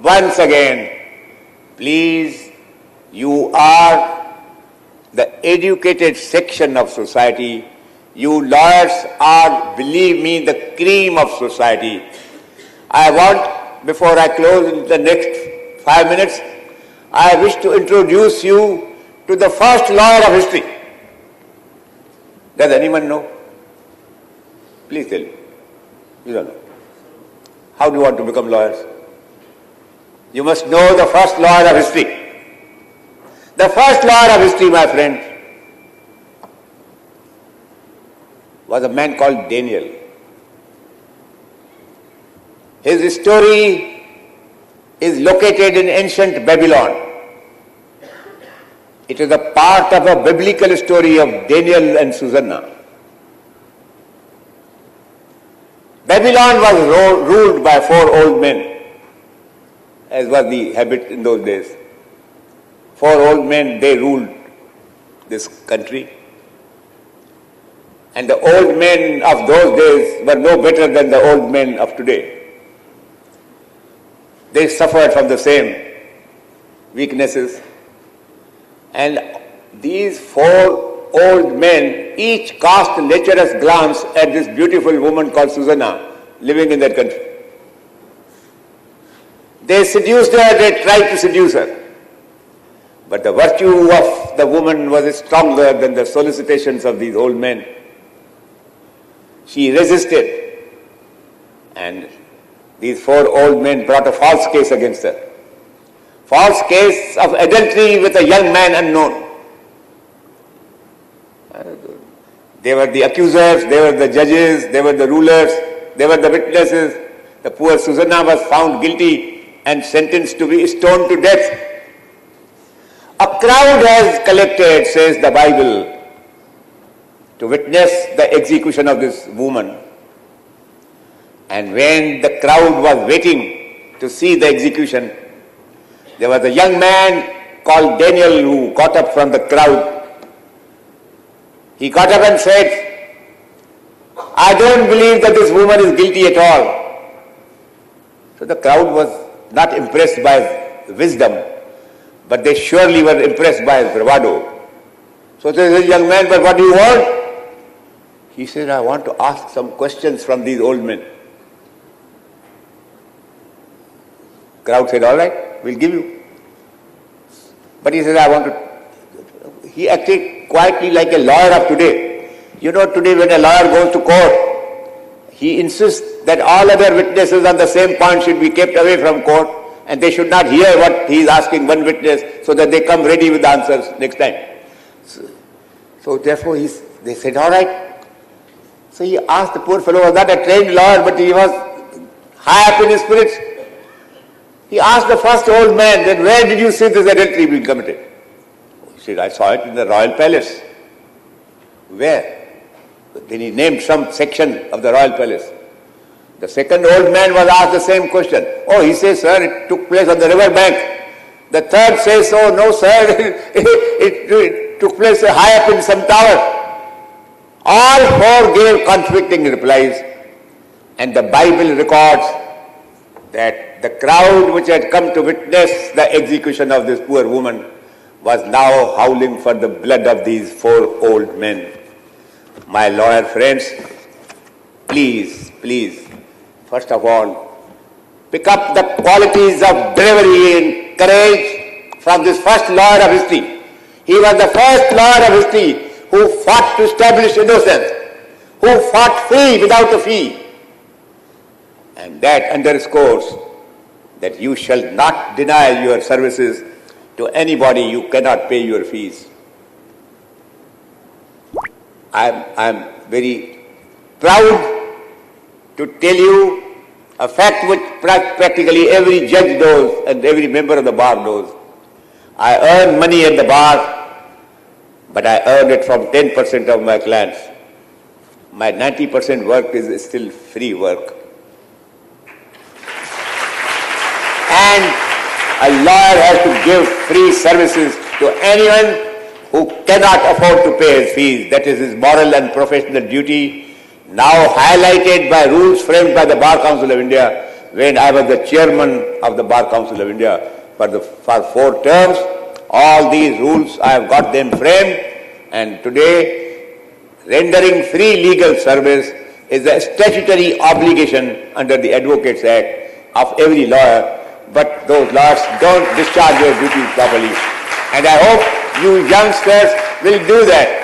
once again, please, you are the educated section of society. You lawyers are, believe me, the cream of society. I want, before I close in the next 5 minutes, I wish to introduce you to the first lawyer of history. Does anyone know? Please tell me. You don't know. How do you want to become lawyers? You must know the first lawyer of history. The first lawyer of history, my friend, was a man called Daniel. His story is located in ancient Babylon. It is a part of a biblical story of Daniel and Susanna. Babylon was ruled by 4 old men, as was the habit in those days. 4 old men, they ruled this country. And the old men of those days were no better than the old men of today. They suffered from the same weaknesses. And these 4 old men each cast a lecherous glance at this beautiful woman called Susanna, living in that country. They seduced her, they tried to seduce her. But the virtue of the woman was stronger than the solicitations of these old men. She resisted, and these 4 old men brought a false case against her. False case of adultery with a young man unknown. They were the accusers, they were the judges, they were the rulers, they were the witnesses. The poor Susanna was found guilty and sentenced to be stoned to death. A crowd has collected, says the Bible, to witness the execution of this woman. And when the crowd was waiting to see the execution, there was a young man called Daniel who got up from the crowd. He got up and said, I don't believe that this woman is guilty at all. So the crowd was not impressed by his wisdom, but they surely were impressed by his bravado. So there is a young man, but what do you want? He said, I want to ask some questions from these old men. Crowd said, all right, we'll give you. But he said, I want to. He acted quietly like a lawyer of today. You know, today when a lawyer goes to court, he insists that all other witnesses on the same point should be kept away from court, and they should not hear what he is asking one witness, so that they come ready with the answers next time. So therefore they said, all right. So he asked, the poor fellow was not a trained lawyer, but he was high up in his spirits. He asked the first old man, then where did you see this adultery being committed? He said, I saw it in the royal palace. Where? Then he named some section of the royal palace. The second old man was asked the same question. Oh, he says, sir, it took place on the river bank. The third says, oh, no, sir, it took place high up in some tower. All 4 gave conflicting replies, and the Bible records that the crowd which had come to witness the execution of this poor woman was now howling for the blood of these 4 old men. My lawyer friends, please, first of all, pick up the qualities of bravery and courage from this first lawyer of history. He was the first lawyer of history who fought to establish innocence, who fought free without a fee. And that underscores that you shall not deny your services to anybody you cannot pay your fees. I am very proud to tell you a fact which practically every judge knows and every member of the bar knows. I earn money at the bar, but I earn it from 10% of my clients. My 90% work is still free work. And a lawyer has to give free services to anyone who cannot afford to pay his fees. That is his moral and professional duty, now highlighted by rules framed by the Bar Council of India, when I was the chairman of the Bar Council of India for 4 terms. All these rules, I have got them framed, and today rendering free legal service is a statutory obligation under the Advocates Act of every lawyer, but those lawyers don't discharge their duties properly. And I hope you youngsters will do that.